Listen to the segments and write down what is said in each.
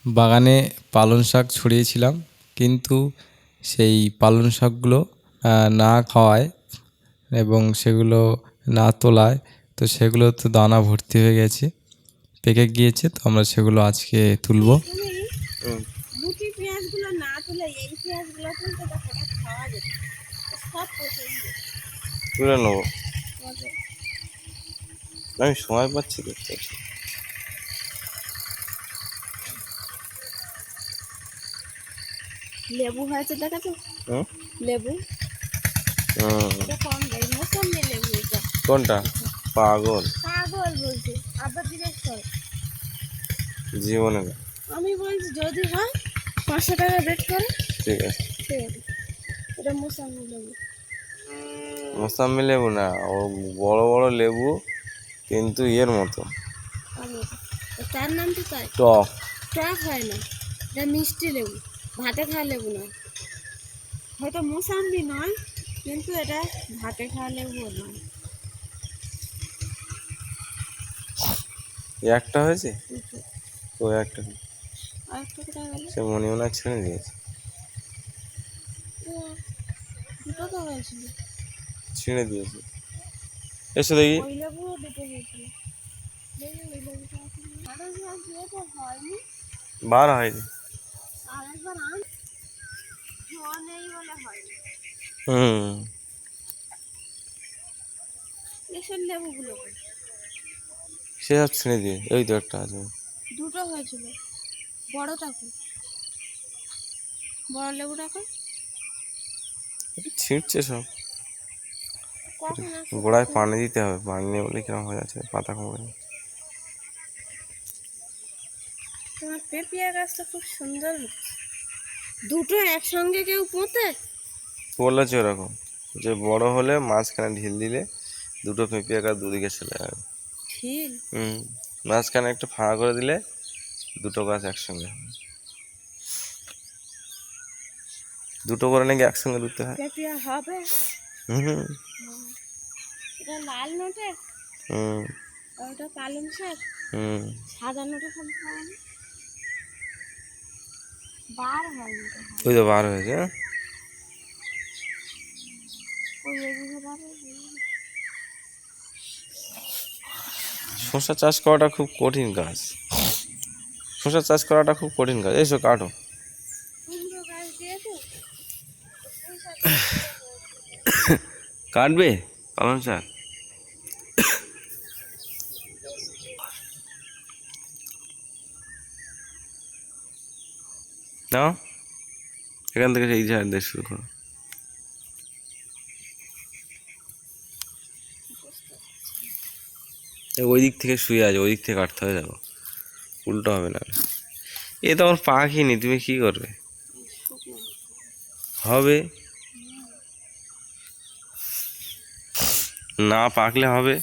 বাগানে পালং শাক ছড়িয়েছিলাম, কিন্তু সেই পালং শাকগুলো না খাওয়ায় এবং সেগুলো না তোলায় তো সেগুলো তো দানা ভর্তি হয়ে গেছে, পেকে গিয়েছে। তো আমরা সেগুলো আজকে তুলবো। মুচি পেঁয়াজগুলো না তুলে এই পেঁয়াজগুলো তুলতে দেখো খাওয়া যেত, সব পচে গিয়েছে। তুলে নেবো, আমি সময় পাচ্ছি দেখতে। লেবু হয়েছে দেখেছো? লেবু কম দেয়, মৌসুমি লেবু। এটা কোনটা? পাগল পাগল বলছি, আবার জিজ্ঞেস কর। জীবনে না। আমি বলছি যদি হয় 500 টাকা বেট করে। ঠিক আছে, ঠিক আছে। এটা মৌসুমি লেবু। মৌসাম্মি লেবু না, ও বড় বড় লেবু, কিন্তু এর মতো তার নাম তো তাই, টক। টক হয় না, এটা মিষ্টি লেবু, ভাতে খাওয়া লেবু নয়। হয়তো মৌসুমি নয়, কিন্তু এটা ভাতে খাওয়া লেবু নয়। একটা হয়েছে, তো একটা আরেকটা কোথায় গেল? সে মনিমনা ছেড়ে দিয়েছে, দুটো তো হয়েছিল। ছিঁড়ে দিয়েছে। এসে দেখি। ওই লেবুও দুটো হয়েছিল। দেখি ওই লেবুটা আছে কি না। আরেকবার দিয়ে তো হয়নি। বার হয়নি। আরেকবার আন, জল নেই বলে হয়নি। এসব লেবুগুলো সে সব ছিঁড়ে দিয়ে, ওই তো একটা আছে। দুটো হয়েছিল, বড়টা কই? বড় লেবুটা কই? ছিঁড়ছে সব। কখন আসবে? গোড়ায় পানি দিতে হবে, পানি নেই বলে কিরকম হয়ে যাচ্ছে, পাতা কমে যাচ্ছে। তোমার পেঁপিয়া গাছটা খুব সুন্দর হচ্ছে। দুটো একসঙ্গে কেউ পোঁতে? বলেছে ওরকম, যে বড় হলে মাঝখানে ঢিল দিলে দুটো পেঁপে গাছ দুদিকে চলে যাবে। ঢিল? মাঝখানে একটু ফাঁকা করে দিলে দুটো গাছ একসঙ্গে হবে। দুটো করে নাকি একসঙ্গে দিতে হয়। পেঁপিয়া হবে? হুম। এটা লাল নোটে, হুম। ওটা পালং শাক, হুম। সাদা নোটে সব খাওয়ানো বার হয়নি তো। ওই তো বার হয়েছে। ওই এদিকে বার হয়েছে। শসা চাষ করাটা খুব কঠিন কাজ, শসা চাষ করাটা খুব কঠিন কাজ। এসো কাটো। কুমড়ো গাছ দিয়েছে, কাটবে পালং শাক? নাও, এখান থেকে এই ঝাড় দিয়ে শুরু করো। ওই দিক থেকে শুয়ে আছে, ওই দিক থেকে কাটতে হবে। দেখো উল্টো হবে না, এ তখন পাখিনি, তুমি কি করবে? হবে না, পাকলে হবে।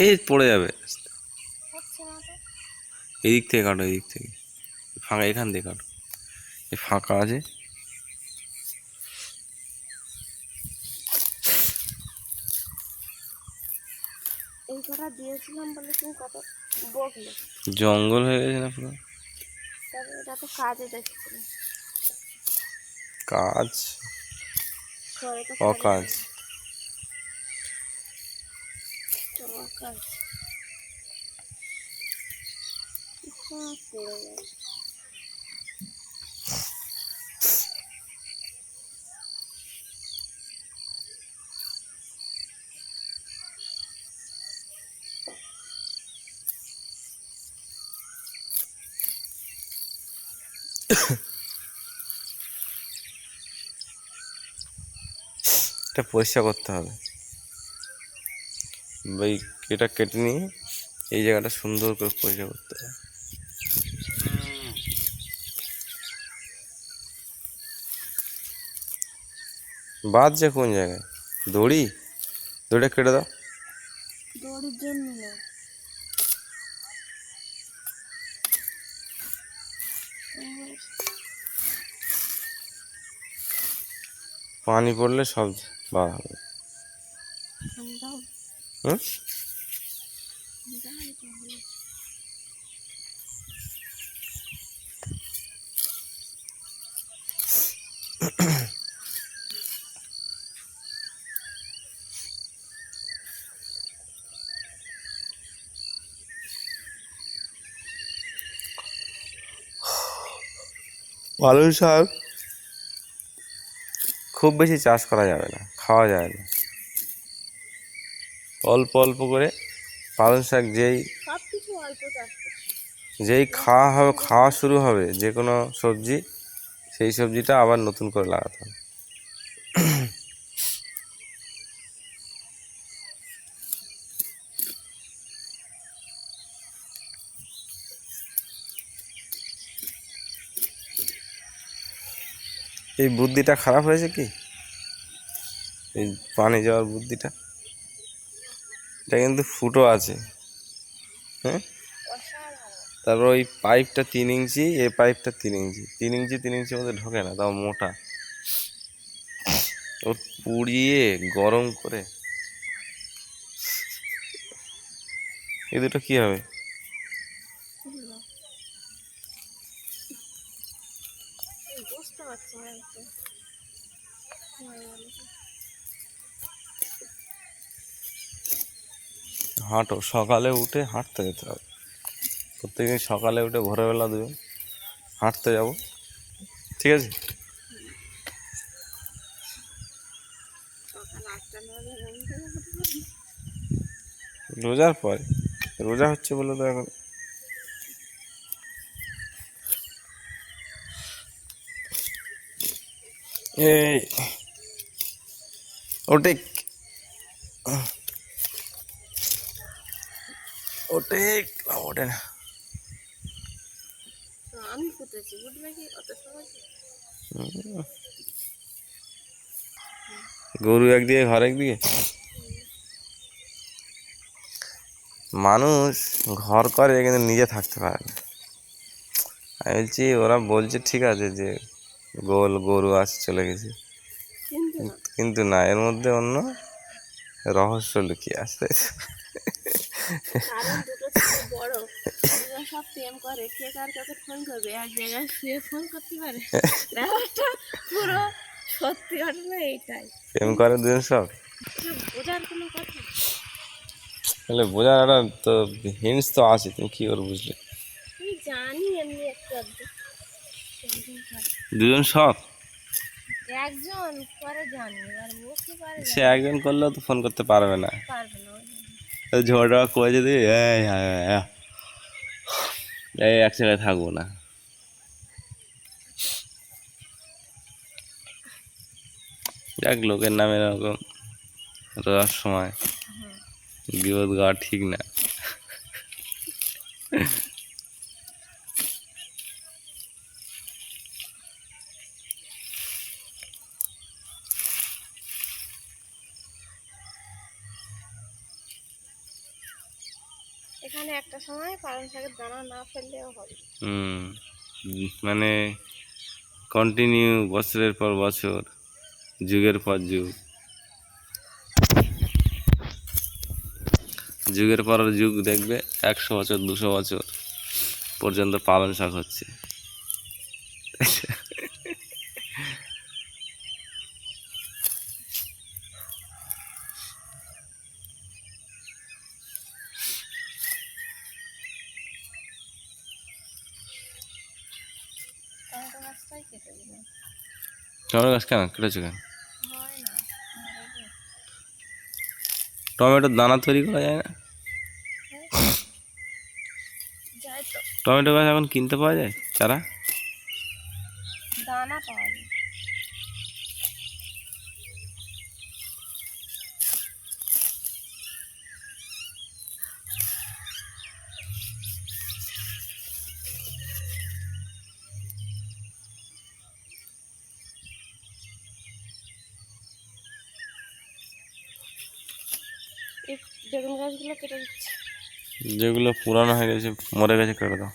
এই পড়ে যাবে। এদিক থেকে কাটো, এদিক থেকে ফাঁকা, এখান থেকে কাটো, এই ফাঁকা আছে। এই কটা দিয়েছিলাম বলে তুমি কত বকলে। জঙ্গল হয়ে গেছে না পুরো। তবে এটা তো কাজে দেখছিলাম। কাজ পরে তো অকাজ। অকাজ পড়ে গেছে। এটা পরিষ্কার করতে হবে, এই এটা কেটে নিয়ে এই জায়গাটা সুন্দর করে পরিষ্কার করতে হবে। বাদ যে কোন জায়গায়? দড়ি, দড়িটা কেটে দাও। দড়ির জন্য নয়, পানি পড়লে সব বার হবে। ঠান্ডা। হুম। যাই তাহলে। পালং শাক খুব বেশি চাষ করা যাবে না, খাওয়া যায় না। অল্প অল্প করে পালং শাক সব কিছু অল্প চাষ করতে। যেই খাওয়া হবে, খাওয়া শুরু হবে যে কোনো সবজি, সেই সবজিটা আবার নতুন করে লাগাতে হবে। এই বুদ্ধিটা খারাপ হয়েছে কি, এই পানি যাওয়ার বুদ্ধিটা, এটা কিন্তু ফুটো আছে। হ্যাঁ, অসাধারণ। তারপর ওই পাইপটা 3 ইঞ্চি, এই পাইপটা 3 ইঞ্চি, 3 ইঞ্চির মধ্যে ঢোকে না, তাও মোটা। ও পুড়িয়ে গরম করে এই দুটো কি হবে? বুঝতে পারছি না একটু। হাঁটো, সকালে উঠে হাঁটতে যেতে হবে। প্রত্যেকদিন সকালে উঠে ভোরবেলা দুজন হাঁটতে যাব, ঠিক আছে? সকাল 8টা 9টা ঘুম থেকে উঠতে পারি। রোজার পরে, রোজা হচ্ছে বলে তো এখন। এই ওটে ওটে ওঠে না। তো আমি পুঁতেছি, উঠবে কি অত সহজ? গরু একদিকে, ঘর একদিকে। মানুষ ঘর করে কিন্তু নিজে থাকতে পারে না। আমি বলছি, ওরা বলছে ঠিক আছে যে গোল গরু আসে চলে গেছে, কিন্তু না, কিন্তু না, এর মধ্যে অন্য রহস্য লুকিয়ে আছে। কারণ দুটো ছেলে বড়, দুজন সব প্রেম করে, কে কার কাছে ফোন করবে, এক জায়গায় শুয়ে ফোন করতে পারে। ব্যাপারটা পুরো সত্যি ঘটনা এইটাই। প্রেম করে দুজন সব, এটা বোঝার কোনো কথা? তাহলে বোঝার একটা তো হিন্টস তো আছে, তুমি কি করে বুঝলে? আমি জানি এমনি একটু আধটু। দুজন সব, একজন করে জানি, এবার ও কি পারে সে একজন করলেও তো ফোন করতে পারবে না। পারবে না, ওই জন্য। ঝগড়া করে যদি এই এক জায়গায় থাকবো না। যাক, লোকের নামে এরকম রোজার সময় বিপদ গাওয়া ঠিক না। এখানে একটা সময় পালং শাকের দানা না ফেললেও হবে। মানে কন্টিনিউ বছরের পর বছর, যুগের পর যুগ, যুগের পর যুগ দেখবে 100 বছর 200 বছর পর্যন্ত পালং শাক হচ্ছে। টমেটো গাছটাই কেটে দিলাম। টমেটো গাছ কেন কেটেছো কেন? হয় না, টমেটোর দানা তৈরি করা যায় না? যাই তো, টমেটো গাছ এখন কিনতে পাওয়া যায় চারা? দানা পাওয়া যায়। এই বেগুন গাছগুলো কেটে দিচ্ছে। যেগুলো পুরানো হয়ে গেছে, মরে গেছে, কেটে দাও।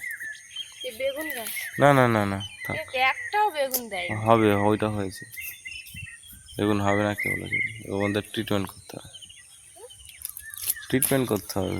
এই বেগুন গাছ না না না না, থাক। একটাও বেগুন দেয়। হবে, ওইটা হয়েছে, বেগুন হবে না কে বলেছে? ওর মধ্যে ট্রিটমেন্ট করতে হবে, ট্রিটমেন্ট করতে হবে।